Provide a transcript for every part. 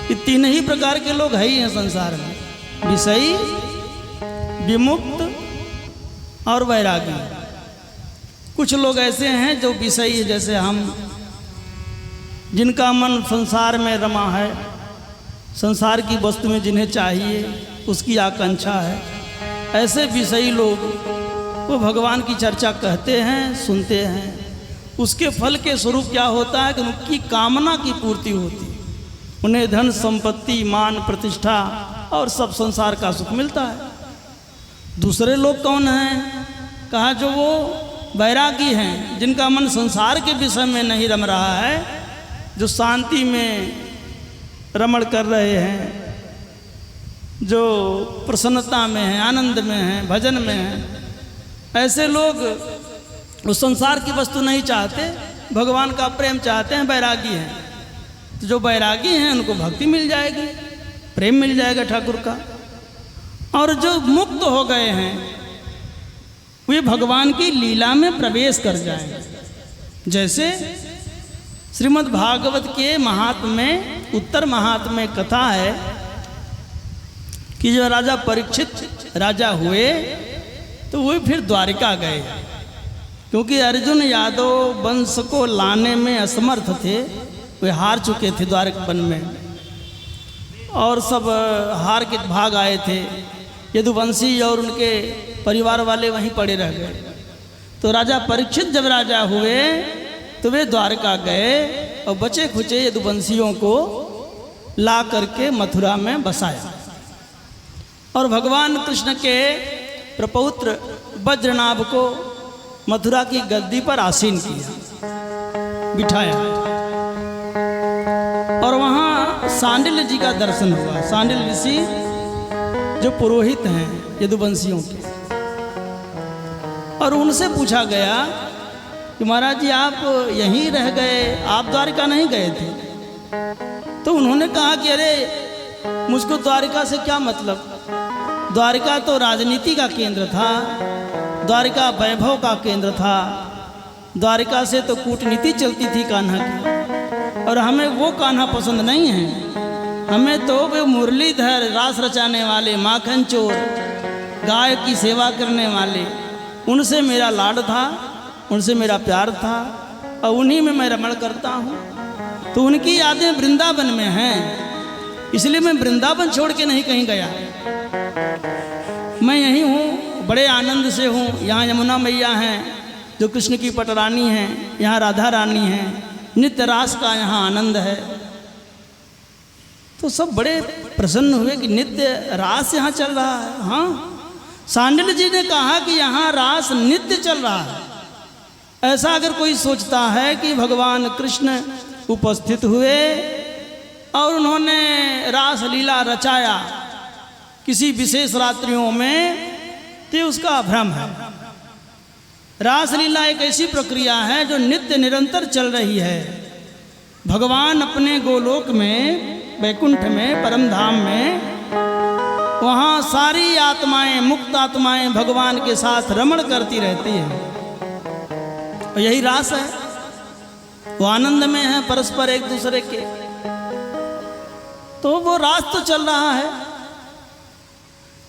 ये तीन ही प्रकार के लोग है ही हैं संसार में, विषयी, विमुक्त और वैरागी। कुछ लोग ऐसे हैं जो विषयी, जैसे हम, जिनका मन संसार में रमा है, संसार की वस्तु में जिन्हें चाहिए, उसकी आकांक्षा है। ऐसे विषयी लोग वो भगवान की चर्चा कहते हैं, सुनते हैं। उसके फल के स्वरूप क्या होता है कि उनकी कामना की पूर्ति होती है, उन्हें धन संपत्ति, मान, प्रतिष्ठा और सब संसार का सुख मिलता है। दूसरे लोग कौन हैं? कहा जो वो वैरागी हैं, जिनका मन संसार के विषय में नहीं रम रहा है, जो शांति में रमण कर रहे हैं, जो प्रसन्नता में हैं, आनंद में हैं, भजन में हैं। ऐसे लोग उस संसार की वस्तु नहीं चाहते, भगवान का प्रेम चाहते हैं, वैरागी हैं। तो जो वैरागी हैं उनको भक्ति मिल जाएगी, प्रेम मिल जाएगा ठाकुर का। और जो मुक्त हो गए हैं वे भगवान की लीला में प्रवेश कर जाएंगे। जैसे श्रीमद् भागवत के महात्म्य में, उत्तर महात्म्य में कथा है कि जो राजा परीक्षित राजा हुए तो वे फिर द्वारिका गए, क्योंकि अर्जुन यादव वंश को लाने में असमर्थ थे। वे हार चुके थे द्वारिका वन में, और सब हार के भाग आए थे। यदुवंशी और उनके परिवार वाले वहीं पड़े रह गए। तो राजा परीक्षित जब राजा हुए तो वे द्वारका गए और बचे खुचे यदुवंशियों को ला करके मथुरा में बसाया, और भगवान कृष्ण के प्रपौत्र वज्रनाभ को मथुरा की गद्दी पर आसीन किया, बिठाया। और वहाँ सांडिल्य जी का दर्शन हुआ। सांडिल्य ऋषि जो पुरोहित हैं यदुवंशियों के, और उनसे पूछा गया कि महाराज जी आप यहीं रह गए, आप द्वारिका नहीं गए थे? तो उन्होंने कहा कि अरे मुझको द्वारिका से क्या मतलब, द्वारिका तो राजनीति का केंद्र था, द्वारिका वैभव का केंद्र था, द्वारिका से तो कूटनीति चलती थी कान्हा की, और हमें वो कान्हा पसंद नहीं है। हमें तो वे मुरलीधर, रास रचाने वाले, माखन चोर, गाय की सेवा करने वाले, उनसे मेरा लाड था, उनसे मेरा प्यार था, और उन्हीं में मैं रमण करता हूँ। तो उनकी यादें वृंदावन में हैं, इसलिए मैं वृंदावन छोड़ के नहीं कहीं गया। मैं यहीं हूँ, बड़े आनंद से हूँ। यहाँ यमुना मैया हैं जो कृष्ण की पटरानी हैं, यहाँ राधा रानी हैं, नित्य रास का यहाँ आनंद है। तो सब बड़े प्रसन्न हुए कि नित्य रास यहाँ चल रहा है। हाँ, सांडिल्य जी ने कहा कि यहाँ रास नित्य चल रहा है। ऐसा अगर कोई सोचता है कि भगवान कृष्ण उपस्थित हुए और उन्होंने रास लीला रचाया किसी विशेष रात्रियों में, तो उसका भ्रम है। रास लीला एक ऐसी प्रक्रिया है जो नित्य निरंतर चल रही है। भगवान अपने गोलोक में, वैकुंठ में, परम धाम में, वहाँ सारी आत्माएं, मुक्त आत्माएं भगवान के साथ रमण करती रहती हैं, और यही रास है। वो आनंद में है परस्पर एक दूसरे के। तो वो रास तो चल रहा है।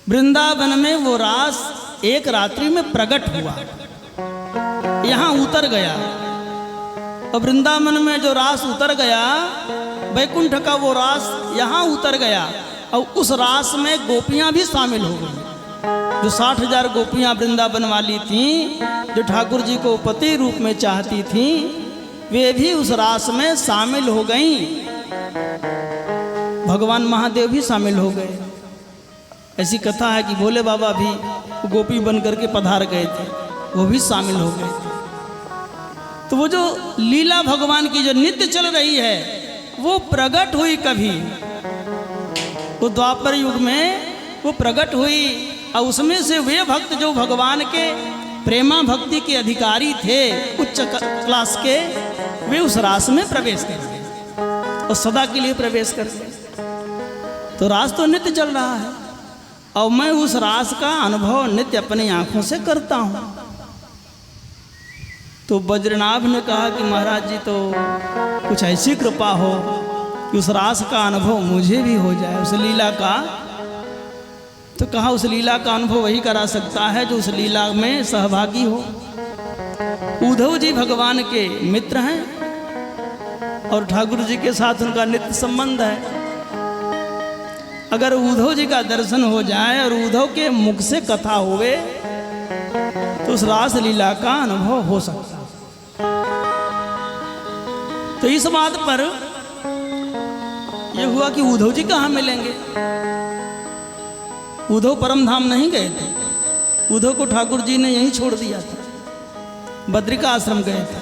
वृंदावन में वो रास एक रात्रि में प्रकट हुआ, यहाँ उतर गया। और वृंदावन में जो रास उतर गया, वैकुंठ का वो रास यहाँ उतर गया, और उस रास में गोपियाँ भी शामिल हो गई। जो 60,000 गोपियाँ वृंदावन वाली थीं, जो ठाकुर जी को पति रूप में चाहती थीं, वे भी उस रास में शामिल हो गईं। भगवान महादेव भी शामिल हो गए। ऐसी कथा है कि भोले बाबा भी गोपी बन करके पधार गए थे, वो भी शामिल हो गए थे। तो वो जो लीला भगवान की जो नित्य चल रही है, वो प्रकट हुई कभी, वो द्वापर युग में वो प्रकट हुई। और उसमें से वे भक्त जो भगवान के प्रेमा भक्ति के अधिकारी थे, उच्च क्लास के, वे उस रास में प्रवेश कर गए और सदा के लिए प्रवेश कर गए। तो रास तो नित्य चल रहा है, और मैं उस रास का अनुभव नित्य अपनी आंखों से करता हूँ। तो वज्रनाभ ने कहा कि महाराज जी तो कुछ ऐसी कृपा हो कि कि उस रास का अनुभव मुझे भी हो जाए, उस लीला का। तो कहा उस लीला का अनुभव वही करा सकता है जो उस लीला में सहभागी हो। उद्धव जी भगवान के मित्र हैं और ठाकुर जी के साथ उनका नित्य संबंध है। अगर उद्धव जी का दर्शन हो जाए और उद्धव के मुख से कथा होवे तो उस रास लीला का अनुभव हो सकता है। तो इस बात पर यह हुआ कि उद्धव जी कहाँ मिलेंगे। उद्धव परम धाम नहीं गए थे, उद्धव को ठाकुर जी ने यहीं छोड़ दिया था, बद्रिका आश्रम गए थे।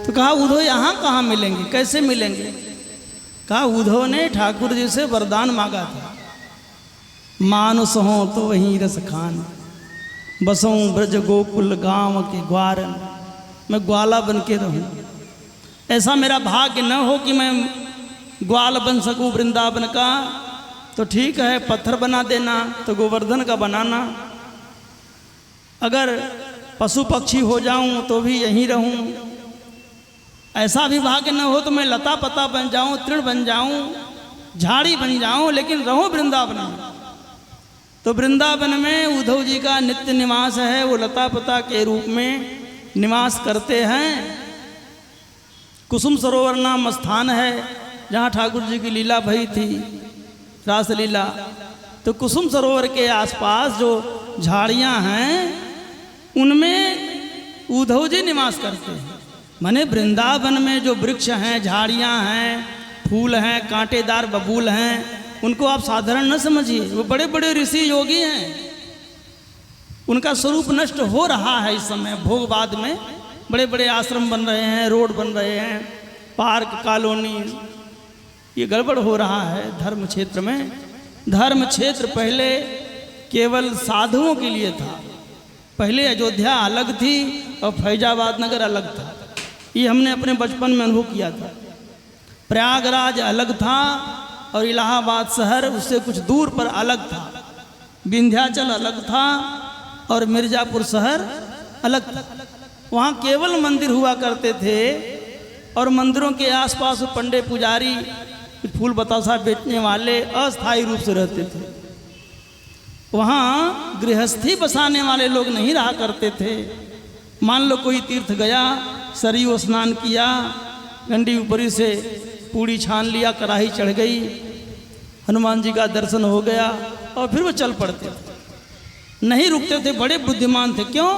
तो कहा उद्धव यहाँ कहाँ मिलेंगे, कैसे मिलेंगे। कहा उद्धव ने ठाकुर जी से वरदान मांगा था, मानुस हो तो वहीं रस खान, बसों ब्रज गोकुल गांव के ग्वारन, मैं ग्वाला बन के रहूं। ऐसा मेरा भाग्य न हो कि मैं ग्वाल बन सकूं वृंदावन का, तो ठीक है पत्थर बना देना, तो गोवर्धन का बनाना। अगर पशु पक्षी हो जाऊं तो भी यहीं रहूं। ऐसा भी भाग्य न हो तो मैं लता पता बन जाऊं, तृण बन जाऊं, झाड़ी बन जाऊं, लेकिन रहूं वृंदावन में। तो वृंदावन में उद्धव जी का नित्य निवास है, वो लता पता के रूप में निवास करते हैं। कुसुम सरोवर नाम स्थान है जहाँ ठाकुर जी की लीला भई थी, रासलीला। तो कुसुम सरोवर के आसपास जो झाड़ियाँ हैं उनमें उद्धव जी निवास करते हैं। माने वृंदावन में जो वृक्ष हैं, झाड़ियाँ हैं, फूल हैं, कांटेदार बबूल हैं, उनको आप साधारण न समझिए, वो बड़े बड़े ऋषि योगी हैं। उनका स्वरूप नष्ट हो रहा है इस समय। भोगवाद में बड़े बड़े आश्रम बन रहे हैं, रोड बन रहे हैं, पार्क कॉलोनी, ये गड़बड़ हो रहा है धर्म क्षेत्र में। धर्म क्षेत्र पहले केवल साधुओं के लिए था। पहले अयोध्या अलग थी और फैजाबाद नगर अलग था। ये हमने अपने बचपन में अनुभव किया था। प्रयागराज अलग था और इलाहाबाद शहर उससे कुछ दूर पर अलग था। विंध्याचल अलग था और मिर्जापुर शहर अलग था। वहाँ केवल मंदिर हुआ करते थे और मंदिरों के आसपास पंडे पुजारी, फूल बतासा बेचने वाले अस्थायी रूप से रहते थे। वहाँ गृहस्थी बसाने वाले लोग नहीं रहा करते थे। मान लो कोई तीर्थ गया, सरयू स्नान किया, गंडी ऊपरी से पूड़ी छान लिया, कढ़ाई चढ़ गई, हनुमान जी का दर्शन हो गया और फिर वो चल पड़ते थे, नहीं रुकते थे। बड़े बुद्धिमान थे। क्यों?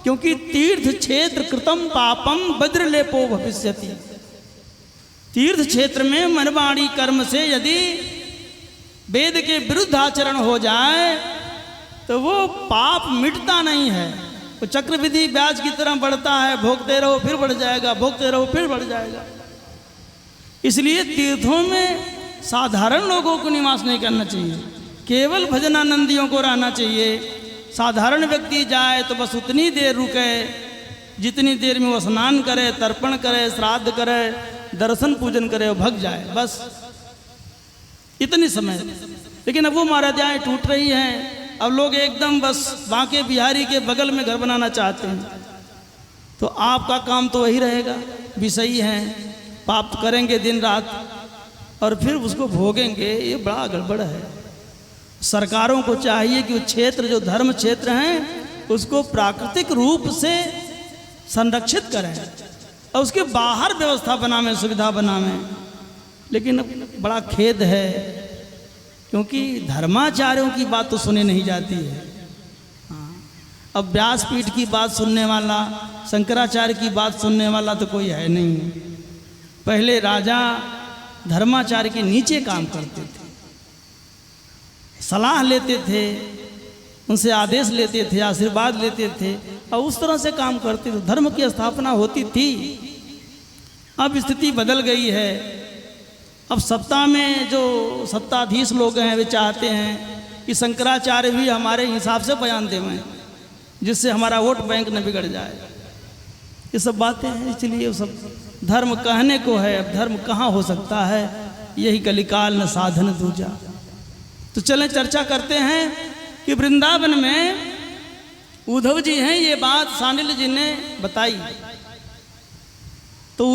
क्योंकि तीर्थ क्षेत्र कृतम पापम वज्रलेपो भविष्यति। तीर्थ क्षेत्र में मनवाणी कर्म से यदि वेद के विरुद्ध आचरण हो जाए तो वो पाप मिटता नहीं है, वो चक्रविधि ब्याज की तरह बढ़ता है। भोगते रहो फिर बढ़ जाएगा, भोगते रहो फिर बढ़ जाएगा। इसलिए तीर्थों में साधारण लोगों को निवास नहीं करना चाहिए, केवल भजनानंदियों को रहना चाहिए। साधारण व्यक्ति जाए तो बस उतनी देर रुके जितनी देर में वो स्नान करे, तर्पण करे, श्राद्ध करे, दर्शन पूजन करे और भग जाए, बस इतनी समय। लेकिन अब वो महाराजाएँ टूट रही हैं। अब लोग एकदम बस बांके बिहारी के बगल में घर बनाना चाहते हैं। तो आपका काम तो वही रहेगा, विषयी हैं, पाप करेंगे दिन रात और फिर उसको भोगेंगे। ये बड़ा गड़बड़ है। सरकारों को चाहिए कि वो क्षेत्र जो धर्म क्षेत्र हैं उसको प्राकृतिक रूप से संरक्षित करें और उसके बाहर व्यवस्था बनावें, सुविधा बनावें। लेकिन बड़ा खेद है क्योंकि धर्माचार्यों की बात तो सुनी नहीं जाती है। हाँ, अब व्यासपीठ की बात सुनने वाला, शंकराचार्य की बात सुनने वाला तो कोई है नहीं। पहले राजा धर्माचार्य के नीचे काम करते थे, सलाह लेते थे, उनसे आदेश लेते थे, आशीर्वाद लेते थे और उस तरह से काम करते थे। धर्म की स्थापना होती थी। अब स्थिति बदल गई है। अब सत्ता में जो सत्ताधीश लोग हैं वे चाहते हैं कि शंकराचार्य भी हमारे हिसाब से बयान देवें, जिससे हमारा वोट बैंक न बिगड़ जाए। ये सब बातें हैं। इसलिए सब धर्म कहने को है, अब धर्म कहाँ हो सकता है। यही कलिकाल न साधन दूजा। तो चलें चर्चा करते हैं कि वृंदावन में उद्धव जी हैं, ये बात सानिल जी ने बताई। तो